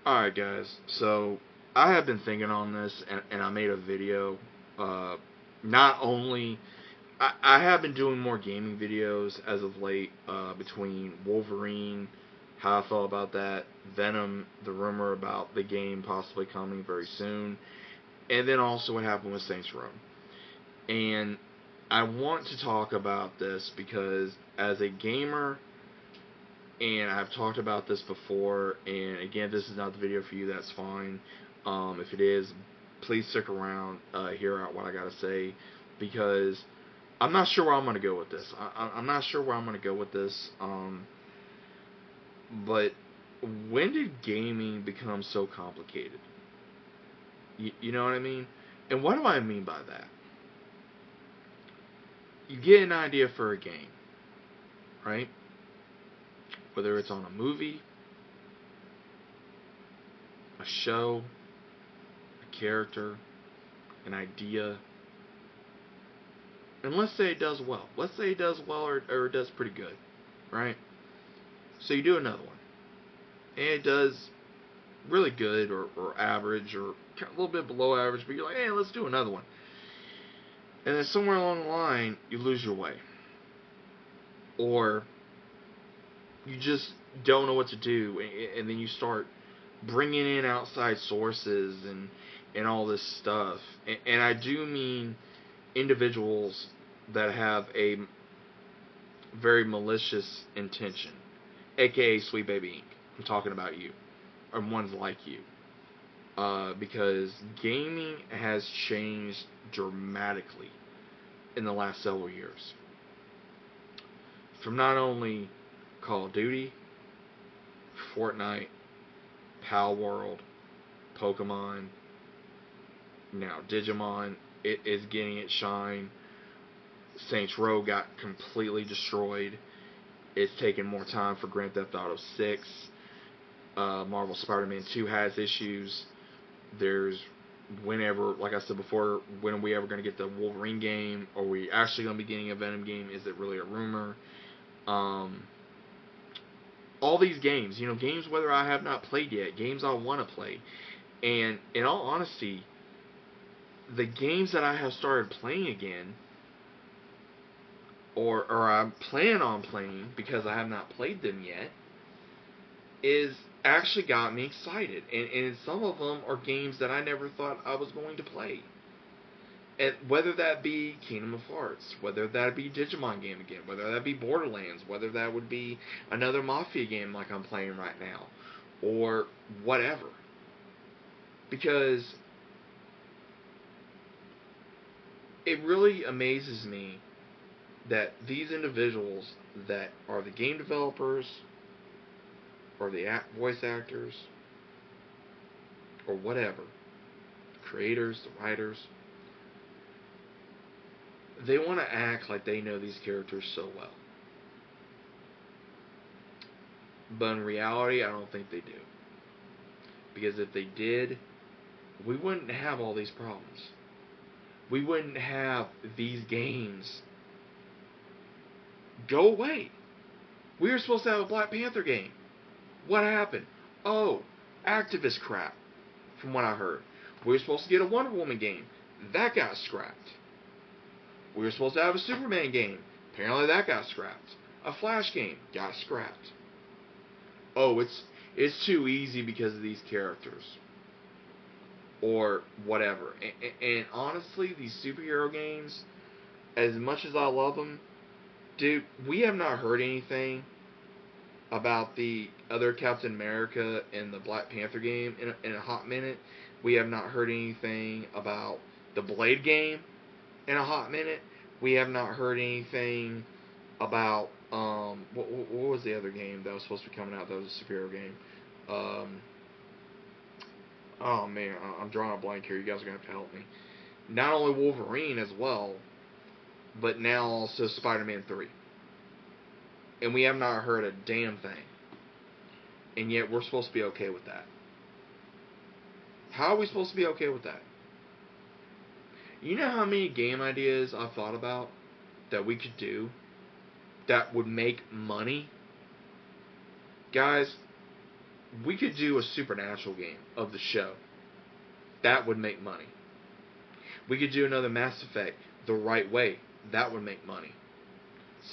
Alright, guys. So, I have been thinking on this, and I made a video. Uh, Not only. I have been doing more gaming videos as of late, between Wolverine, how I felt about that, Venom, the rumor about the game possibly coming very soon, and then also what happened with Saints Row. And I want to talk about this because, as a gamer, and I've talked about this before, and again, this is not the video for you, that's fine. If it is, please stick around, hear out what I gotta say, because I'm not sure where I'm gonna go with this. I'm not sure where I'm gonna go with this. But when did gaming become so complicated? You know what I mean? And what do I mean by that? You get an idea for a game, right? Whether it's on a movie, a show, a character, an idea, and let's say it does well. Let's say it does well, or it does pretty good, right? So you do another one, and it does really good, or average, or a little bit below average, but you're like, hey, let's do another one. And then somewhere along the line, you lose your way. Or you just don't know what to do, and then you start bringing in outside sources and all this stuff. And I do mean individuals that have a very malicious intention, aka Sweet Baby Inc. I'm talking about you, or ones like you. Because gaming has changed dramatically in the last several years. From not only Call of Duty, Fortnite, Pal World, Pokemon, now Digimon, it is getting its shine. Saints Row got completely destroyed. It's taken more time for Grand Theft Auto 6. Marvel Spider-Man 2 has issues. There's whenever, like I said before, when are we ever going to get the Wolverine game? Are we actually going to be getting a Venom game? Is it really a rumor? Um, all these games, games whether I have not played yet, games I want to play. And in all honesty, the games that I have started playing again, or I plan on playing because I have not played them yet, is actually got me excited. And some of them are games that I never thought I was going to play. And whether that be Kingdom of Hearts, whether that be Digimon game again, whether that be Borderlands, whether that would be another Mafia game like I'm playing right now, or whatever. Because it really amazes me that these individuals that are the game developers, or the voice actors, or whatever, the creators, the writers, they want to act like they know these characters so well. But in reality, I don't think they do. Because if they did, we wouldn't have all these problems. We wouldn't have these games go away. We were supposed to have a Black Panther game. What happened? Oh, activist crap, from what I heard. We were supposed to get a Wonder Woman game. That got scrapped. We were supposed to have a Superman game. Apparently that got scrapped. A Flash game got scrapped. Oh, it's too easy because of these characters. Or whatever. And honestly, these superhero games, as much as I love them, dude, we have not heard anything about the other Captain America and the Black Panther game in a hot minute. We have not heard anything about the Blade game in a hot minute. We have not heard anything about what was the other game that was supposed to be coming out that was a superhero game? Oh man, I'm drawing a blank here. You guys are gonna have to help me. Not only Wolverine as well, but now also Spider-Man 3. And we have not heard a damn thing. And yet we're supposed to be okay with that. How are we supposed to be okay with that? You know how many game ideas I've thought about that we could do that would make money? Guys, We could do a supernatural game of the show. That would make money. We could do another Mass Effect the right way. That would make money.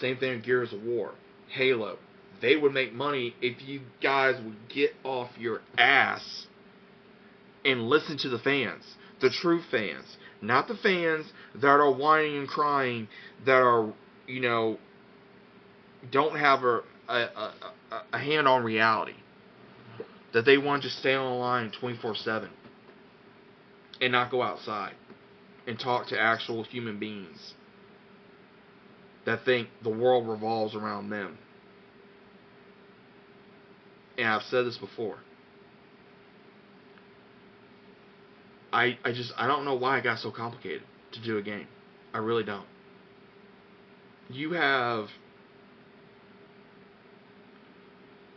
Same thing with Gears of War, Halo. They would make money if you guys would get off your ass and listen to the fans. The true fans. Not the fans that are whining and crying, that are, don't have a hand on reality. That they want to just stay on the line 24/7 and not go outside and talk to actual human beings that think the world revolves around them. And I've said this before. I don't know why it got so complicated to do a game. I really don't. You have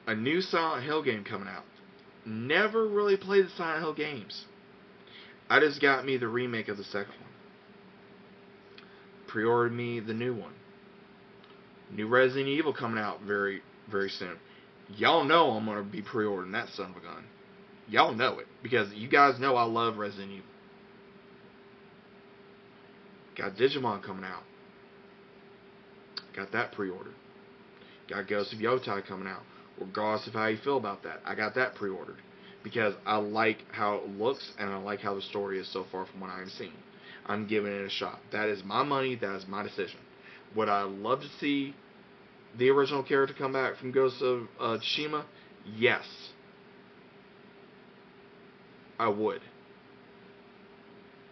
a new Silent Hill game coming out. Never really played the Silent Hill games. I just got me the remake of the second one. Pre-ordered me the new one. New Resident Evil coming out very, very soon. Y'all know I'm going to be pre-ordering that son of a gun. Y'all know it. Because you guys know I love Resident Evil. Got Digimon coming out. Got that pre-ordered. Got Ghost of Yotai coming out. Regardless of how you feel about that, I got that pre-ordered. Because I like how it looks and I like how the story is so far from what I've seen. I'm giving it a shot. That is my money. That is my decision. Would I love to see the original character come back from Ghost of Tsushima? Yes. I would.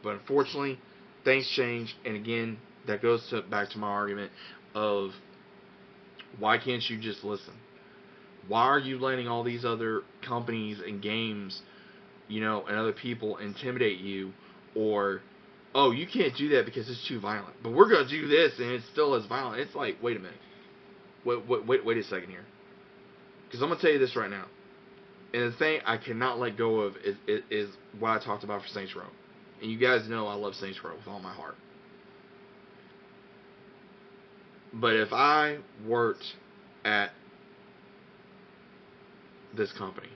But unfortunately, things change. And again, that goes back to my argument of why can't you just listen? Why are you letting all these other companies and games, and other people intimidate you? Or, oh, you can't do that because it's too violent. But we're going to do this and it's still as violent. It's like, wait a minute. Wait a second here. Because I'm going to tell you this right now. And the thing I cannot let go of is what I talked about for Saints Row. And you guys know I love Saints Row with all my heart. But if I worked at this company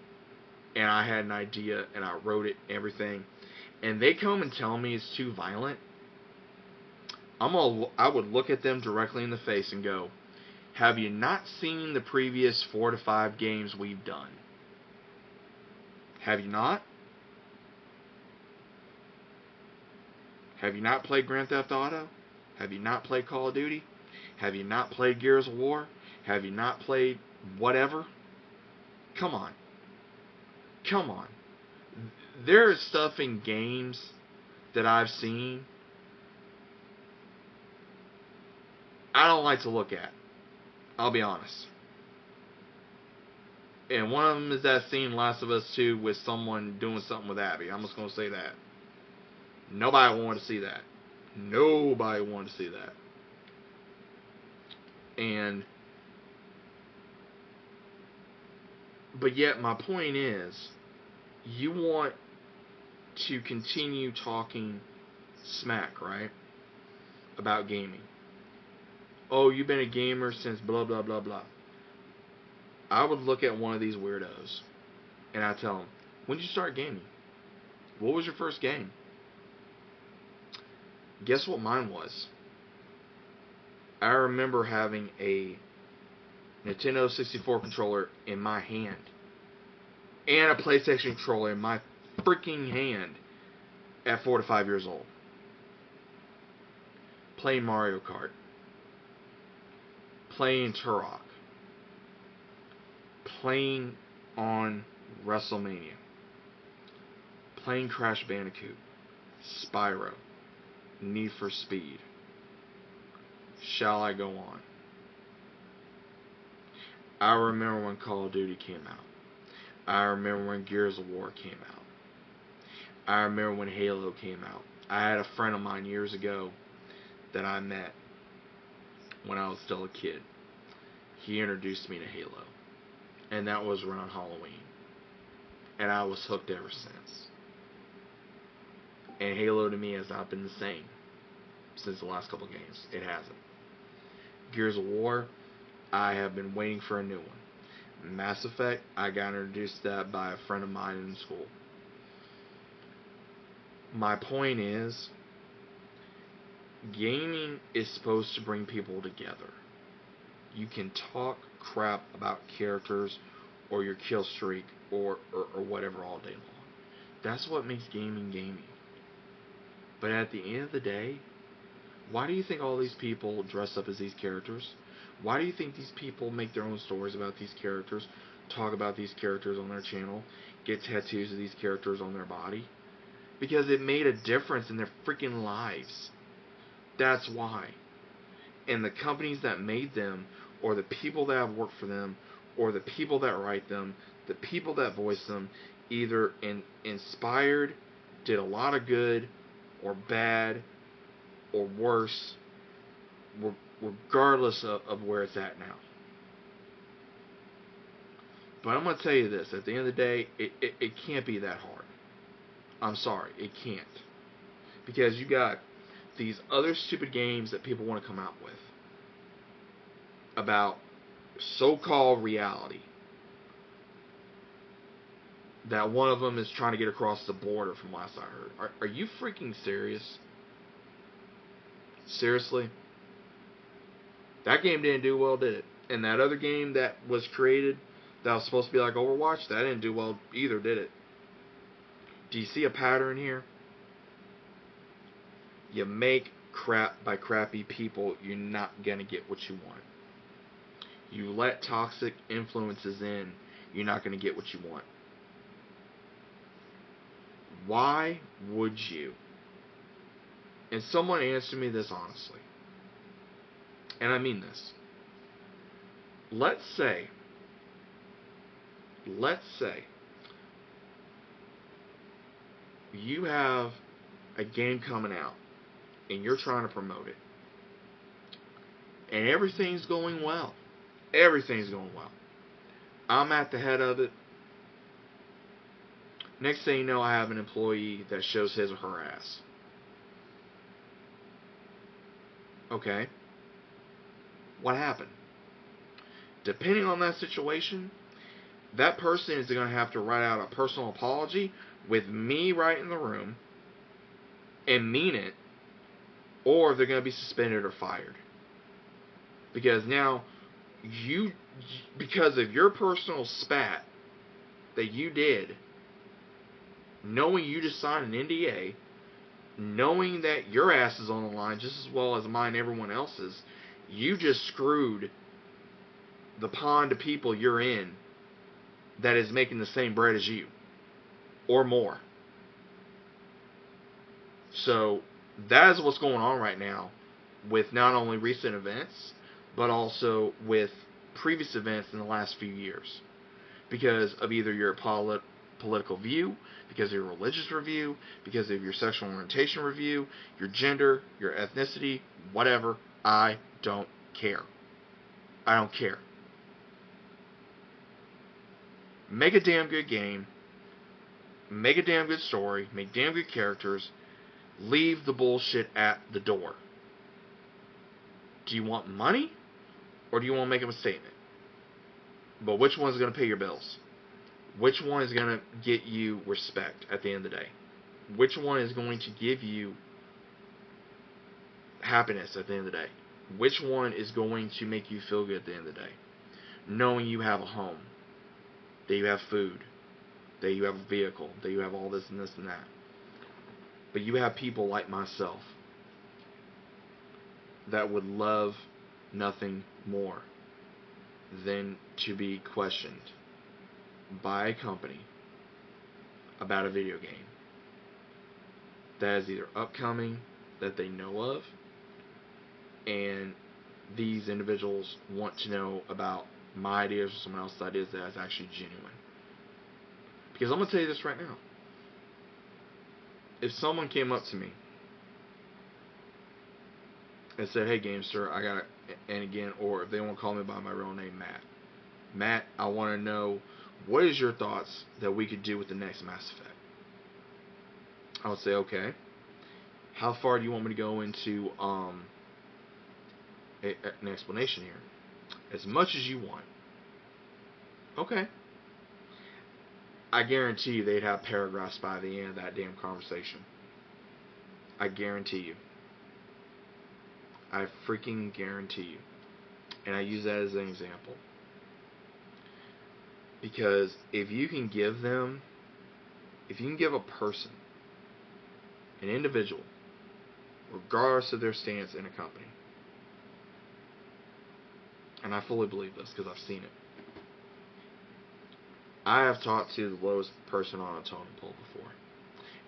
and I had an idea and I wrote it and everything, and they come and tell me it's too violent, I would look at them directly in the face and go, have you not seen the previous 4 to 5 games we've done? Have you not? Have you not played Grand Theft Auto? Have you not played Call of Duty? Have you not played Gears of War? Have you not played whatever? Come on. Come on. There is stuff in games that I've seen I don't like to look at. I'll be honest. And one of them is that scene in Last of Us 2 with someone doing something with Abby. I'm just going to say that. Nobody wanted to see that. Nobody wanted to see that. But yet my point is, you want to continue talking smack, right? About gaming. Oh, you've been a gamer since blah, blah, blah, blah. I would look at one of these weirdos and I tell them, when did you start gaming? What was your first game? Guess what mine was? I remember having a Nintendo 64 controller in my hand and a PlayStation controller in my freaking hand at 4 to 5 years old. Playing Mario Kart. Playing Turok. Playing on WrestleMania. Playing Crash Bandicoot. Spyro. Need for Speed. Shall I go on? I remember when Call of Duty came out. I remember when Gears of War came out. I remember when Halo came out. I had a friend of mine years ago that I met when I was still a kid. He introduced me to Halo. And that was around Halloween. And I was hooked ever since. And Halo to me has not been the same since the last couple games. It hasn't. Gears of War, I have been waiting for a new one. Mass Effect, I got introduced to that by a friend of mine in school. My point is, gaming is supposed to bring people together. You can talk crap about characters or your kill streak or whatever all day long. That's what makes gaming gaming. But at the end of the day, why do you think all these people dress up as these characters? Why do you think these people make their own stories about these characters, talk about these characters on their channel, get tattoos of these characters on their body? Because it made a difference in their freaking lives. That's why. And the companies that made them, or the people that have worked for them, or the people that write them, the people that voice them, either inspired, did a lot of good, or bad, or worse, regardless of where it's at now. But I'm going to tell you this, at the end of the day, it can't be that hard. I'm sorry, it can't. Because you got these other stupid games that people want to come out with about so-called reality. That one of them is trying to get across the border from last I heard. Are you freaking serious? Seriously? That game didn't do well, did it? And that other game that was created that was supposed to be like Overwatch, that didn't do well either, did it? Do you see a pattern here? You make crap by crappy people, you're not going to get what you want. You let toxic influences in, you're not going to get what you want. Why would you? And someone answer me this honestly. And I mean this. Let's say you have a game coming out and you're trying to promote it. And everything's going well. Everything's going well. I'm at the head of it. Next thing you know, I have an employee that shows his or her ass. Okay. What happened? Depending on that situation, that person is going to have to write out a personal apology with me right in the room and mean it, or they're going to be suspended or fired. Because now, because of your personal spat that you did, knowing you just signed an NDA, knowing that your ass is on the line just as well as mine and everyone else's, you just screwed the pond of people you're in that is making the same bread as you, or more. So that is what's going on right now with not only recent events, but also with previous events in the last few years. Because of either your political view, because of your religious review, because of your sexual orientation review, your gender, your ethnicity, whatever. I don't care. I don't care. Make a damn good game. Make a damn good story. Make damn good characters. Leave the bullshit at the door. Do you want money? Or do you want to make a statement? But which one's going to pay your bills? Which one is going to get you respect at the end of the day? Which one is going to give you happiness at the end of the day? Which one is going to make you feel good at the end of the day? Knowing you have a home, that you have food, that you have a vehicle, that you have all this and this and that. But you have people like myself that would love nothing more than to be questioned by a company about a video game that is either upcoming, that they know of, and these individuals want to know about my ideas or someone else's ideas that is actually genuine. Because I'm going to tell you this right now. If someone came up to me and said, hey, Gamester, I got, and again, or if they want to call me by my real name, Matt, I want to know, what is your thoughts that we could do with the next Mass Effect? I would say, okay, how far do you want me to go into an explanation here? As much as you want. Okay. I guarantee you they'd have paragraphs by the end of that damn conversation. I guarantee you. I freaking guarantee you. And I use that as an example. Because if you can give a person, an individual, regardless of their stance in a company, and I fully believe this because I've seen it. I have talked to the lowest person on a totem pole before.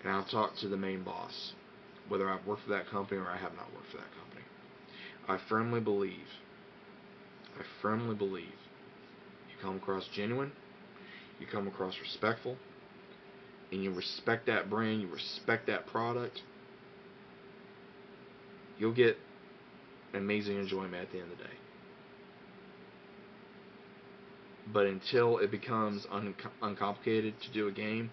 And I've talked to the main boss, whether I've worked for that company or I have not worked for that company. I firmly believe you come across genuine, you come across respectful, and you respect that brand, you respect that product, you'll get amazing enjoyment at the end of the day. But until it becomes uncomplicated to do a game,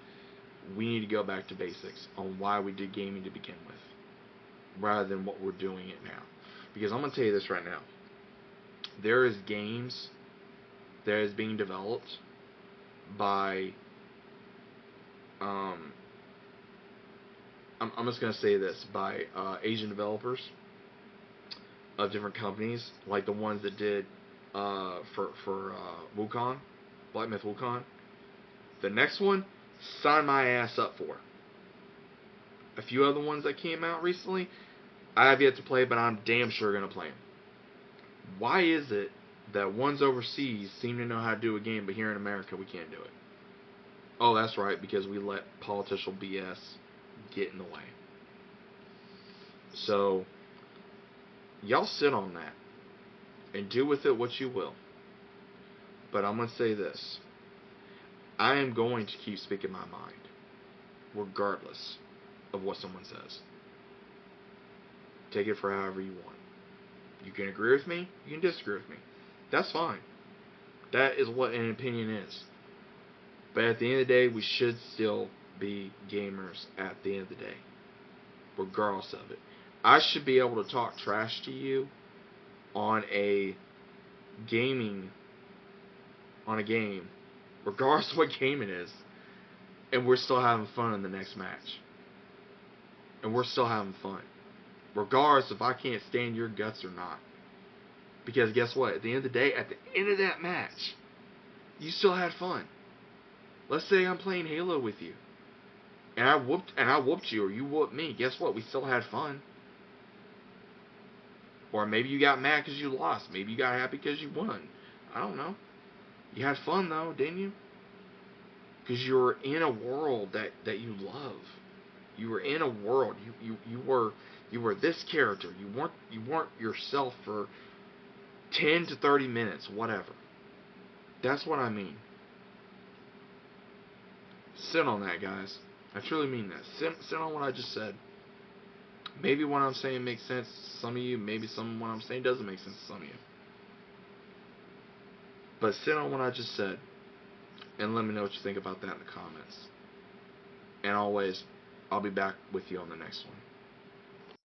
we need to go back to basics on why we did gaming to begin with, rather than what we're doing it now. Because I'm going to tell you this right now. There is games that is being developed by I'm just going to say this, by Asian developers of different companies, like the ones that did for Wukong, Black Myth Wukong. The next one, sign my ass up for. A few other ones that came out recently, I have yet to play, but I'm damn sure going to play them. Why is it that ones overseas seem to know how to do a game, but here in America we can't do it? Oh, that's right, because we let political BS get in the way. So, y'all sit on that and do with it what you will. But I'm going to say this. I am going to keep speaking my mind, regardless of what someone says. Take it for however you want. You can agree with me, you can disagree with me. That's fine. That is what an opinion is. But at the end of the day, we should still be gamers at the end of the day, regardless of it. I should be able to talk trash to you on a game, regardless of what game it is, and we're still having fun in the next match. And we're still having fun, regardless if I can't stand your guts or not. Because guess what? At the end of the day, at the end of that match, you still had fun. Let's say I'm playing Halo with you, and I whooped you, or you whooped me. Guess what? We still had fun. Or maybe you got mad because you lost. Maybe you got happy because you won. I don't know. You had fun though, didn't you? Because you were in a world that you love. You were in a world. You were this character. You weren't yourself for 10 to 30 minutes, whatever. That's what I mean. Sit on that, guys. I truly mean that. Sit on what I just said. Maybe what I'm saying makes sense to some of you. Maybe some of what I'm saying doesn't make sense to some of you. But sit on what I just said, and let me know what you think about that in the comments. And always, I'll be back with you on the next one.